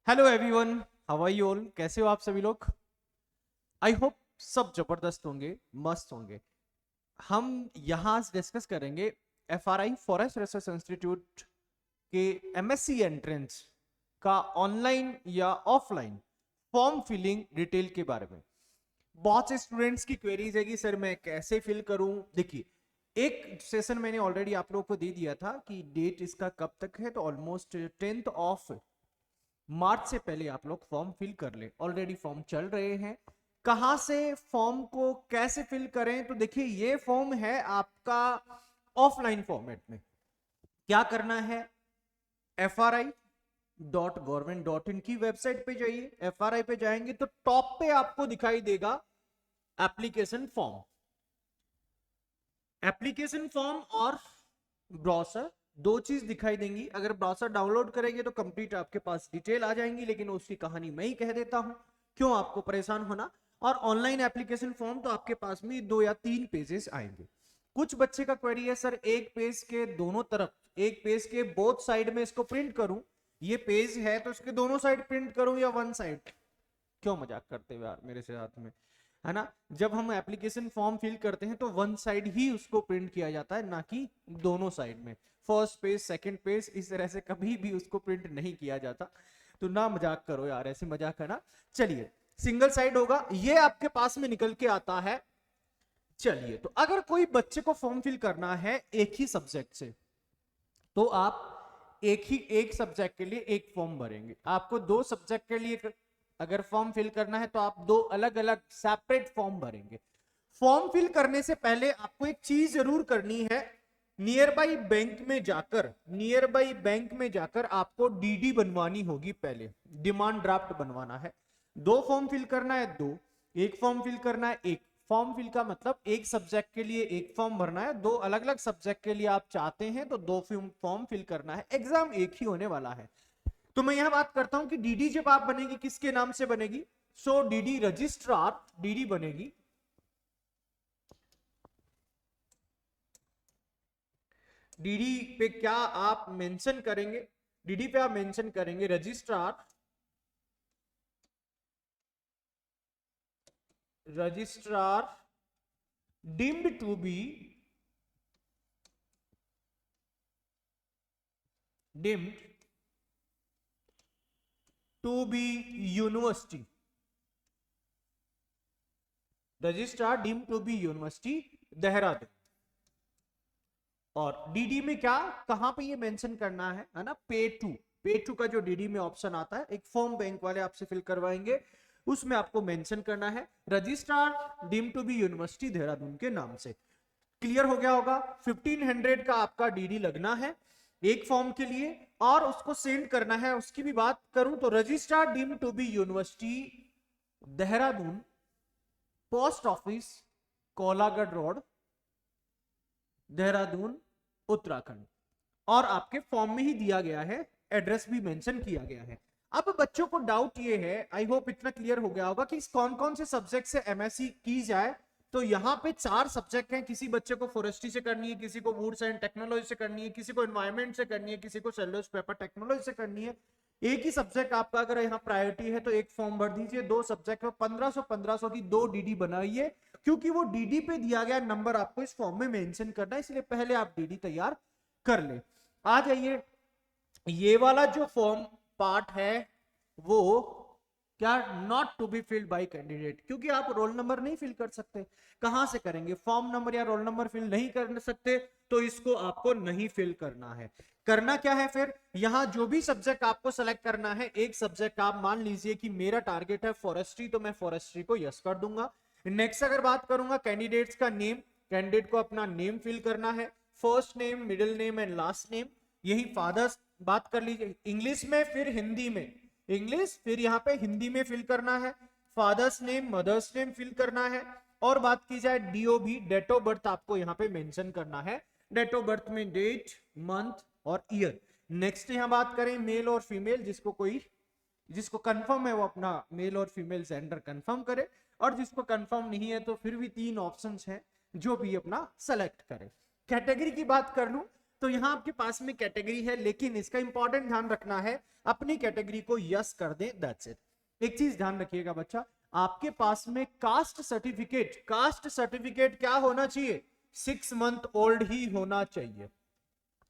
Hello everyone, how are you all? कैसे हो आप सभी लोग? आई होप सब जबरदस्त होंगे, मस्त होंगे। हम यहाँ डिस्कस करेंगे एफआरआई फॉरेस्ट रिसर्च इंस्टीट्यूट के एमएससी एंट्रेंस का ऑनलाइन या ऑफलाइन फॉर्म फिलिंग डिटेल के बारे में। बहुत से स्टूडेंट्स की क्वेरीज है कि सर मैं कैसे फिल करूं। देखिए, एक सेशन मैंने ऑलरेडी आप लोगों को दे दिया था कि डेट इसका कब तक है, तो ऑलमोस्ट 10th ऑफ मार्च से पहले आप लोग फॉर्म फिल कर ले। ऑलरेडी फॉर्म चल रहे हैं। कहां से फॉर्म को कैसे फिल करें? तो देखिए, ये फॉर्म है आपका ऑफलाइन फॉर्मेट में। क्या करना है? FRI.government.in की वेबसाइट पे जाइए। FRI पे जाएंगे तो टॉप पे आपको दिखाई देगा एप्लीकेशन फॉर्म। एप्लीकेशन फॉर्म और ब्राउजर, दो चीज दिखाई देंगी। अगर ब्राउजर डाउनलोड करेंगे तो कंप्लीट आपके पास डिटेल आ जाएंगी, लेकिन उसकी कहानी मैं ही कह देता हूं, क्यों आपको परेशान होना। और ऑनलाइन एप्लीकेशन फॉर्म तो आपके पास में 2 या 3 पेजेस आएंगे। कुछ बच्चे का क्वेरी है, सर एक पेज के दोनों तरफ, एक पेज के बोथ साइड में इसको प्रिंट करूं, ये पेज है तो इसके दोनों साइड प्रिंट करूं या वन साइड? क्यों मजाक करते हुए यार मेरे से साथ में, है ना? जब हम एप्लीकेशन फॉर्म फिल करते हैं तो वन साइड ही उसको प्रिंट किया जाता है, ना कि दोनों साइड में। फर्स्ट पेज, सेकंड पेज, इस तरह से कभी भी उसको प्रिंट नहीं किया जाता। तो ना मजाक करो यार, ऐसे मजाक है ना। चलिए, सिंगल साइड होगा, ये आपके पास में निकल के आता है। चलिए, तो अगर कोई बच्चे को फॉर्म फिल करना है एक ही सब्जेक्ट से, तो आप एक सब्जेक्ट के लिए एक फॉर्म भरेंगे। आपको 2 सब्जेक्ट के लिए अगर फॉर्म फिल करना है तो आप 2 अलग-अलग सेपरेट फॉर्म भरेंगे। फॉर्म फिल करने से पहले आपको एक चीज जरूर करनी है। नियर बाई बैंक में जाकर आपको डीडी बनवानी होगी। पहले डिमांड ड्राफ्ट बनवाना है। 2 फॉर्म फिल करना है, दो। एक फॉर्म फिल करना है, एक। फॉर्म फिल का मतलब एक सब्जेक्ट के लिए एक फॉर्म भरना है। 2 अलग-अलग सब्जेक्ट के लिए आप चाहते हैं तो 2 फॉर्म फिल करना है। एग्जाम एक ही होने वाला है। तो मैं यहां बात करता हूं कि डीडी जब आप बनेगी, किसके नाम से बनेगी? सो डीडी रजिस्ट्रार डीडी बनेगी। डीडी पे क्या आप मेंशन करेंगे? डीडी पे आप मेंशन करेंगे registrar deemed to be deemed to be university. Registrar deemed to be university Dehradun. और डीडी में क्या, कहां पे ये मेंशन करना है ना? पे टू का जो डीडी में ऑप्शन आता है, एक फॉर्म बैंक वाले आपसे फिल करवाएंगे, उसमें आपको मेंशन करना है registrar deemed to be university Dehradun के नाम से। क्लियर हो गया होगा? 1500 का आपका डीडी लगना है एक फॉर्म के लिए, और उसको सेंड करना है। उसकी भी बात करूं तो registrar deemed to be university Dehradun, post office Kolagarh road, Dehradun, Uttarakhand. और आपके फॉर्म में ही दिया गया है, एड्रेस भी मेंशन किया गया है। अब बच्चों को डाउट ये है, आई होप इतना क्लियर हो गया होगा कि कौन कौन से सब्जेक्ट से एमएससी की जाए। तो यहाँ पे 4 सब्जेक्ट हैं। किसी बच्चे को फॉरेस्ट्री से करनी है, किसी को वुड्स एंड टेक्नोलॉजी से करनी है, किसी को एनवायरमेंट से करनी है, किसी को सेल्यूलोज पेपर टेक्नोलॉजी से करनी है। एक ही सब्जेक्ट आपका अगर यहाँ प्रायोरिटी है तो एक फॉर्म भर दीजिए। 2 सब्जेक्ट में 1500 की 2 डीडी बनाइए, क्योंकि वो डीडी पे दिया गया नंबर आपको इस फॉर्म में मेंशन करना है, इसलिए पहले आप डीडी तैयार कर ले। आ जाइए, ये वाला जो फॉर्म पार्ट है वो क्या, not to be filled by candidate, क्योंकि आप रोल नंबर नहीं फिल कर सकते। कहां से करेंगे? फॉर्म नंबर या रोल नंबर फिल नहीं कर सकते, तो इसको आपको नहीं फिल करना है। करना क्या है फिर? यहां जो भी सब्जेक्ट आपको सेलेक्ट करना है, एक सब्जेक्ट आप मान लीजिए कि मेरा टारगेट है फॉरेस्ट्री, तो मैं फॉरेस्ट्री को यस कर दूंगा। नेक्स्ट अगर बात करूंगा कैंडिडेट्स का नेम, कैंडिडेट को अपना नेम फिल करना है, first name, middle name and last name. यही फादर्स बात कर लीजिए, इंग्लिश में फिर हिंदी में, इंग्लिश फिर यहाँ पे हिंदी में फिल करना है। Father's name, mother's name fill करना है। और बात की जाए डीओबी, डेट ऑफ बर्थ आपको यहाँ पे मेंशन करना है। डेट ऑफ बर्थ में डेट, मंथ और ईयर। नेक्स्ट यहाँ बात करें मेल और फीमेल, जिसको कंफर्म है वो अपना मेल और फीमेल जेंडर कंफर्म करे, और जिसको कंफर्म नहीं है तो फिर भी 3 ऑप्शंस हैं, जो भी अपना सेलेक्ट करे। कैटेगरी की बात कर लूं तो यहाँ आपके पास में कैटेगरी है, लेकिन इसका इंपॉर्टेंट ध्यान रखना है, अपनी कैटेगरी को यस कर दें, दैट्स इट। एक चीज ध्यान रखिएगा बच्चा, आपके पास में कास्ट सर्टिफिकेट क्या होना चाहिए, 6 मंथ ओल्ड ही होना चाहिए।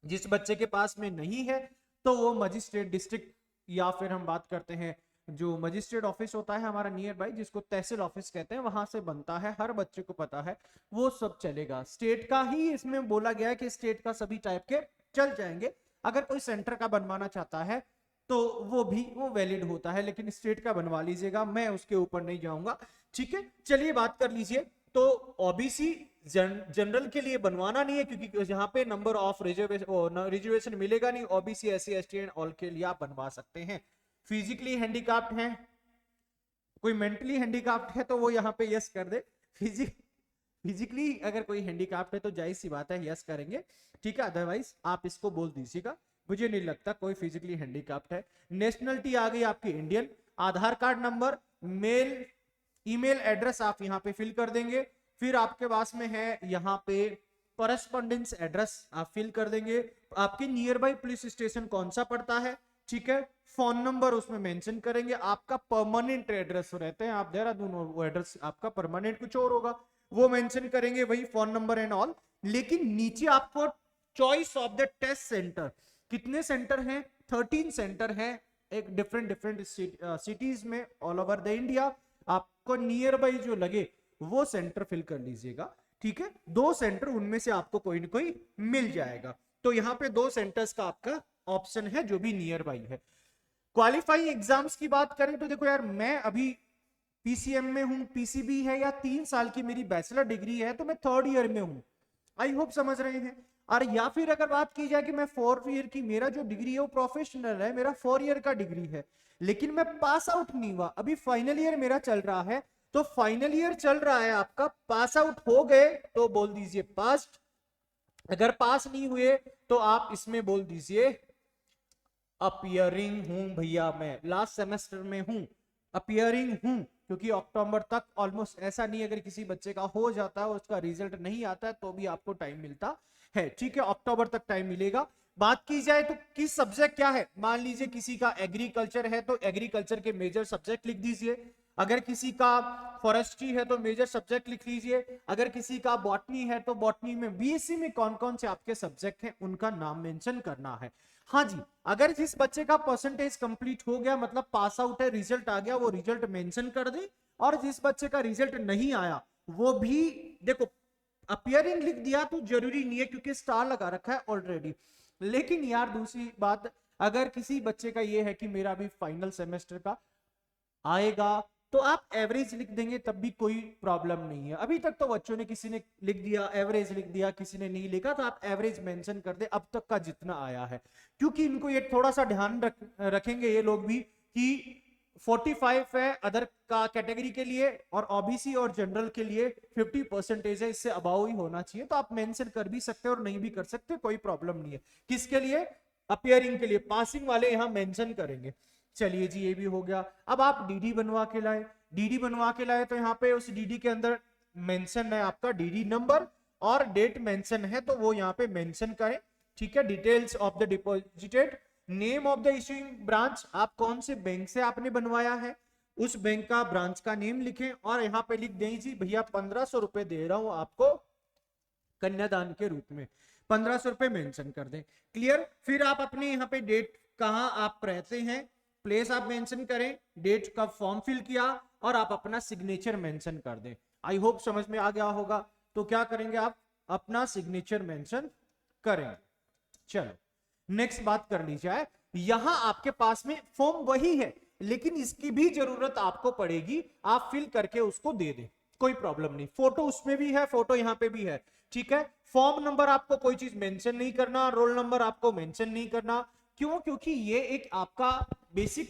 जिस बच्चे के पास में नहीं है तो वो मजिस्ट्रेट डिस्ट्रिक्ट, या फिर हम बात करते हैं जो मजिस्ट्रेट ऑफिस होता है हमारा नियर बाई, जिसको तहसील ऑफिस कहते हैं, वहां से बनता है, हर बच्चे को पता है, वो सब चलेगा। स्टेट का ही इसमें बोला गया है कि स्टेट का सभी टाइप के चल जाएंगे। अगर कोई सेंटर का बनवाना चाहता है तो वो वैलिड होता है, लेकिन स्टेट का बनवा लीजिएगा, मैं उसके ऊपर नहीं जाऊंगा, ठीक है। चलिए बात कर लीजिए, तो ओबीसी जनरल के लिए बनवाना नहीं है, क्योंकि यहाँ पे नंबर ऑफ रिजर्वेशन मिलेगा नहीं। OBC, SC, ST and all के लिए आप बनवा सकते हैं। फिजिकली हैंडीकैप्ड है, कोई मेंटली हैंडीकैप्ड है तो वो यहाँ पे यस कर दे। फिजिकली अगर कोई हैंडीकैप्ड है तो जाहिर सी बात है यस करेंगे, ठीक है, अदरवाइज आप इसको बोल दीजिएगा, मुझे नहीं लगता कोई फिजिकली हैंडीकैप्ड है। नेशनलिटी आ गई आपकी Indian. Aadhaar card number, mail, email address आप यहाँ पे फिल कर देंगे। फिर आपके पास में है यहाँ पे करस्पॉन्डेंस एड्रेस आप फिल कर देंगे। आपके नियर बाई पुलिस स्टेशन कौन सा पड़ता है, ठीक है। फोन नंबर उसमें मेंशन करेंगे। आपका परमानेंट एड्रेस रहते हैं आप देहरादून, वो एड्रेस आपका परमानेंट कुछ और होगा, वो मेंशन करेंगे, वही फोन नंबर एंड ऑल। लेकिन नीचे आपको choice of the test centre, कितने सेंटर हैं, 13 सेंटर हैं, एक डिफरेंट सिटीज में ऑल ओवर द इंडिया। आपको नियर बाई जो लगे वो सेंटर फिल कर लीजिएगा, ठीक है। 2 सेंटर उनमें से आपको कोई ना कोई मिल जाएगा। तो यहाँ पे 2 सेंटर्स का आपका ऑप्शन है जो भी नियर बाई है। क्वालिफाइंग एग्जाम्स की बात करें तो देखो यार, मैं अभी पीसीएम में हूं, पीसीबी है, या 3 साल की मेरी बैचलर डिग्री है, तो मैं 3rd ईयर में हूं, आई होप समझ रहे हैं। और या फिर अगर बात की जाए कि मैं 4th ईयर की, मेरा जो डिग्री है वो प्रोफेशनल है, मेरा 4 ईयर का डिग्री है, लेकिन मैं पास आउट नहीं हुआ, अभी फाइनल ईयर मेरा चल रहा है। तो फाइनल ईयर चल रहा है आपका, पास आउट हो गए तो बोल दीजिए पास्ट, अगर पास नहीं हुए तो आप इसमें बोल दीजिए अपियरिंग हूं भैया, मैं लास्ट सेमेस्टर में हूं, अपियरिंग हूं, क्योंकि अक्टूबर तक ऑलमोस्ट ऐसा नहीं, अगर किसी बच्चे का हो जाता है उसका रिजल्ट नहीं आता है तो भी आपको टाइम मिलता है, ठीक है, अक्टूबर तक टाइम मिलेगा। बात की जाए तो किस सब्जेक्ट क्या है, मान लीजिए किसी का एग्रीकल्चर है तो एग्रीकल्चर के मेजर सब्जेक्ट लिख दीजिए, अगर किसी का फॉरेस्ट्री है तो मेजर सब्जेक्ट लिख लीजिए, अगर किसी का बॉटनी है तो बॉटनी में, बीएससी में कौन कौन से आपके सब्जेक्ट हैं उनका नाम मेंशन करना है। हाँ जी, अगर जिस बच्चे का परसेंटेज कंप्लीट हो गया, मतलब पास आउट है, रिजल्ट आ गया, वो रिजल्ट मेंशन कर दे, और जिस बच्चे का रिजल्ट नहीं आया वो भी, देखो अपियरिंग लिख दिया तो जरूरी नहीं है क्योंकि स्टार लगा रखा है ऑलरेडी। लेकिन यार दूसरी बात, अगर किसी बच्चे का ये है कि मेरा भी फाइनल सेमेस्टर का आएगा, तो आप एवरेज लिख देंगे तब भी कोई प्रॉब्लम नहीं है। अभी तक तो बच्चों ने, किसी ने लिख दिया एवरेज लिख दिया, किसी ने नहीं लिखा, तो आप एवरेज मेंशन कर दे अब तक का जितना आया है, क्योंकि इनको ये थोड़ा सा ध्यान रखेंगे ये लोग भी कि 45 है अदर का कैटेगरी के लिए, और ओबीसी और जनरल के लिए 50% है, इससे अबाव ही होना चाहिए। तो आप मेंशन कर भी सकते हैं और नहीं भी कर सकते, कोई प्रॉब्लम नहीं है। किसके लिए, अपियरिंग के लिए, पासिंग वाले यहाँ मेंशन करेंगे। चलिए जी, ये भी हो गया। अब आप डीडी बनवा के लाए, डीडी बनवा के लाए तो यहाँ पे उस डीडी के अंदर मेंशन है आपका डीडी नंबर और डेट मेंशन है, तो वो यहाँ पे मेंशन करें, ठीक है। Details of the deposited, name of the issuing branch, आप कौन से बैंक से आपने बनवाया है उस बैंक का ब्रांच का नेम लिखें, और यहाँ पे लिख दें जी भैया 1500 रुपए दे रहा हूं आपको कन्यादान के रूप में, 1500 रुपए मेंशन कर दें, क्लियर। फिर आप अपने यहाँ पे डेट, कहाँ आप रहते हैं, प्लेस आप मेंशन करें, डेट कब फॉर्म फिल किया, और आप अपना सिग्नेचर मेंशन कर दें। आई होप समझ में आ गया होगा। तो क्या करेंगे आप, अपना सिग्नेचर मेंशन करेंगे। चलो नेक्स्ट बात कर ली जाए। यहां आपके पास में फॉर्म वही है, लेकिन इसकी भी जरूरत आपको पड़ेगी, आप फिल करके उसको दे दें, कोई प्रॉब्लम नहीं। फोटो उसमें भी है, फोटो यहाँ पे भी है, ठीक है। फॉर्म नंबर आपको कोई चीज मेंशन नहीं करना, रोल नंबर आपको मेंशन नहीं करना, क्यों, क्योंकि ये एक आपका बेसिक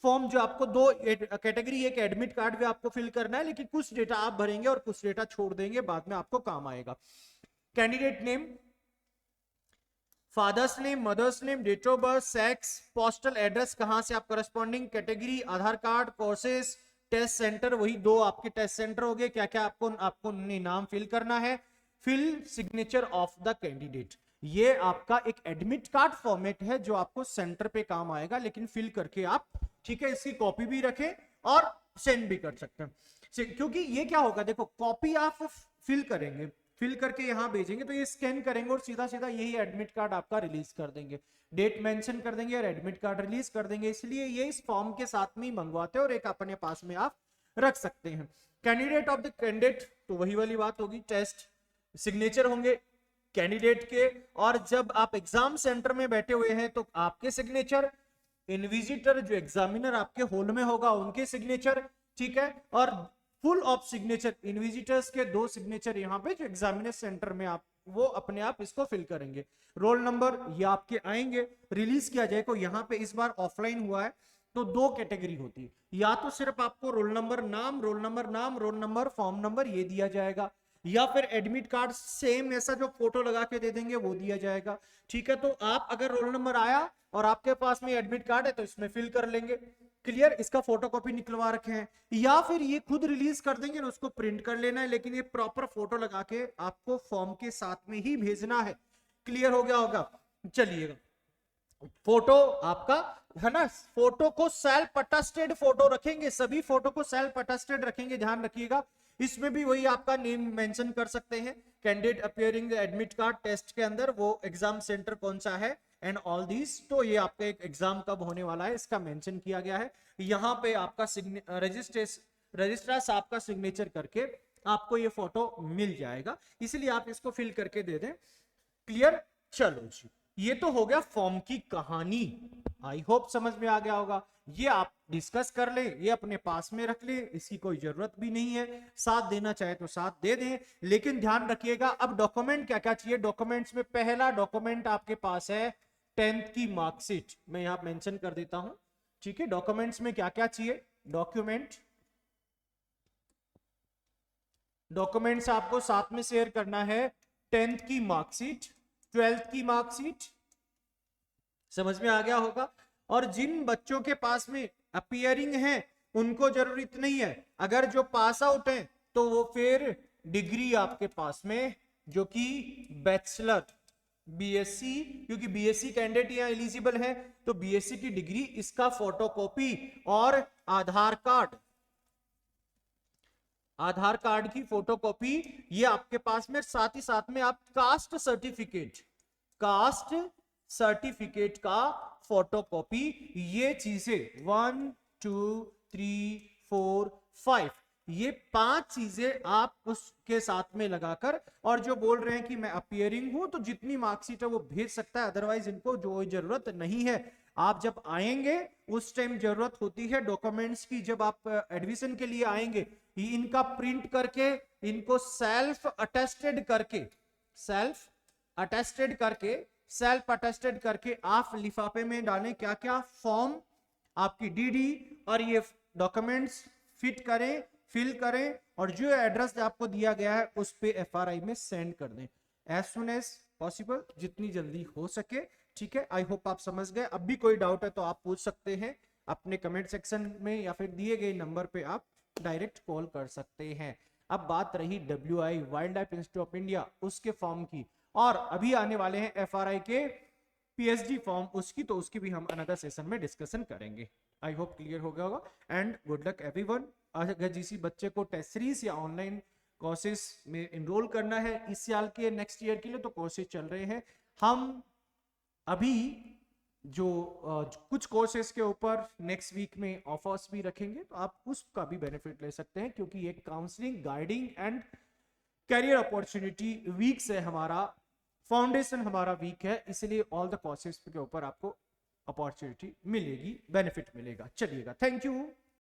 फॉर्म जो आपको 2 कैटेगरी, एक एडमिट कार्ड भी आपको फिल करना है, लेकिन कुछ डेटा आप भरेंगे और कुछ डेटा छोड़ देंगे, बाद में आपको काम आएगा। Candidate name, father's name, mother's name, date of birth, sex, postal address, कहां से आप corresponding category, Aadhaar card, courses, test centre, वही 2 आपके टेस्ट सेंटर हो गए, क्या क्या आपको नाम फिल करना है, fill signature of the candidate. ये आपका एक एडमिट कार्ड फॉर्मेट है जो आपको सेंटर पे काम आएगा, लेकिन फिल करके आप, ठीक है, इसकी कॉपी भी रखें और सेंड भी कर सकते हैं। क्योंकि ये क्या होगा, देखो कॉपी आप फिल करेंगे, फिल करके यहां भेजेंगे तो ये स्कैन करेंगे और सीधा सीधा यही एडमिट कार्ड आपका रिलीज कर देंगे, डेट मेंशन कर देंगे और एडमिट कार्ड रिलीज कर देंगे। इसलिए ये इस फॉर्म के साथ में ही मंगवाते हैं और एक अपने पास में आप रख सकते हैं। कैंडिडेट ऑफ द कैंडिडेट, तो वही वाली बात होगी, टेस्ट सिग्नेचर होंगे कैंडिडेट के, और जब आप एग्जाम सेंटर में बैठे हुए हैं तो आपके सिग्नेचर, इनविजिटर जो एग्जामिनर आपके हॉल में होगा उनके सिग्नेचर, ठीक है, और फुल ऑफ सिग्नेचर, इनविजिटर्स के 2 सिग्नेचर यहाँ पे जो एग्जामिनर सेंटर में आप वो अपने आप इसको फिल करेंगे। रोल नंबर ये आपके आएंगे, रिलीज किया जाएगा। यहाँ पे इस बार ऑफलाइन हुआ है तो 2 कैटेगरी होती है, या तो सिर्फ आपको रोल नंबर नाम, रोल नंबर नाम, रोल नंबर, फॉर्म नंबर ये दिया जाएगा, या फिर एडमिट कार्ड सेम ऐसा जो फोटो लगा के दे देंगे वो दिया जाएगा, ठीक है। तो आप अगर रोल नंबर आया और आपके पास में एडमिट कार्ड है तो इसमें फिल कर लेंगे, क्लियर, इसका फोटोकॉपी निकलवा रखे हैं, या फिर ये खुद रिलीज कर देंगे ना, उसको प्रिंट कर लेना है, लेकिन ये प्रॉपर फोटो लगा के आपको फॉर्म के साथ में ही भेजना है। क्लियर हो गया होगा। चलिएगा, फोटो आपका है ना, फोटो को सेल्फ अटेस्टेड फोटो रखेंगे, सभी फोटो को सेल्फ अटेस्टेड रखेंगे, ध्यान रखिएगा। इसमें भी वही आपका नेम मेंशन कर सकते हैं, candidate appearing admit card test के अंदर, वो एग्जाम सेंटर कौन सा है एंड ऑल दिस। तो ये आपका एक एग्जाम कब होने वाला है इसका मेंशन किया गया है। यहाँ पे आपका रजिस्ट्रार साहब का सिग्नेचर करके आपको ये फोटो मिल जाएगा, इसलिए आप इसको फिल करके दे दें। क्लियर, चलो जी, ये तो हो गया फॉर्म की कहानी, आई होप समझ में आ गया होगा। ये आप डिस्कस कर लें, ये अपने पास में रख लें, इसकी कोई जरूरत भी नहीं है, साथ देना चाहे तो साथ दे दें, लेकिन ध्यान रखिएगा। अब डॉक्यूमेंट क्या क्या चाहिए, डॉक्यूमेंट्स में पहला डॉक्यूमेंट आपके पास है 10th की मार्कशीट, मैं यहां मेंशन कर देता हूं, ठीक है। डॉक्यूमेंट्स में क्या क्या चाहिए, डॉक्यूमेंट्स आपको साथ में शेयर करना है 10th की मार्कशीट, 12th की मार्कशीट, समझ में आ गया होगा। और जिन बच्चों के पास में अपीयरिंग है उनको जरूरत नहीं है, अगर जो पास आउट है तो वो फिर डिग्री आपके पास में जो कि बैचलर बीएससी, क्योंकि बीएससी कैंडिडेट यहाँ एलिजिबल है तो बीएससी की डिग्री, इसका फोटोकॉपी और आधार कार्ड की फोटोकॉपी ये आपके पास में, साथ ही साथ में आप कास्ट सर्टिफिकेट का फोटोकॉपी, ये चीजें 1 2 3 4 5, ये 5 चीजें आप उसके साथ में लगाकर, और जो बोल रहे हैं कि मैं अपीयरिंग हूं तो जितनी मार्कशीट है वो भेज सकता है, अदरवाइज इनको जो जरूरत नहीं है। आप जब आएंगे उस टाइम जरूरत होती है डॉक्यूमेंट्स की, जब आप एडमिशन के लिए आएंगे इनका प्रिंट करके, इनको सेल्फ अटेस्टेड करके आप लिफाफे में डालें, क्या क्या फॉर्म, आपकी डीडी और ये डॉक्यूमेंट्स फिट करें, फिल करें, और जो एड्रेस आपको दिया गया है उस पे एफआरआई में सेंड कर दें एज सुन एज पॉसिबल, जितनी जल्दी हो सके, ठीक है। आई होप आप समझ गए। अब भी कोई डाउट है तो आप पूछ सकते हैं अपने कमेंट सेक्शन में, या फिर दिए गए नंबर पे आप डायरेक्ट कॉल कर सकते हैं। अब बात रही WI wild life institute of India उसके फॉर्म की, और अभी आने वाले हैं FRI के PhD फॉर्म उसकी, तो उसकी भी हम अनदर सेशन में डिस्कशन करेंगे। आई होप क्लियर हो गया होगा एंड गुड लक एवरीवन। अगर किसी बच्चे को टेस्ट सीरीज या ऑनलाइन कोर्सेज में इनरोल करना है इस साल के नेक्स्ट ईयर के लिए, तो कोर्सेज चल रहे हैं। हम अभी जो कुछ कोर्सेज के ऊपर नेक्स्ट वीक में ऑफर्स भी रखेंगे, तो आप उसका भी बेनिफिट ले सकते हैं, क्योंकि ये counselling, guiding and career opportunity week से हमारा फाउंडेशन हमारा वीक है, इसलिए ऑल द कोर्सेज के ऊपर आपको अपॉर्चुनिटी मिलेगी, बेनिफिट मिलेगा। चलिएगा, थैंक यू।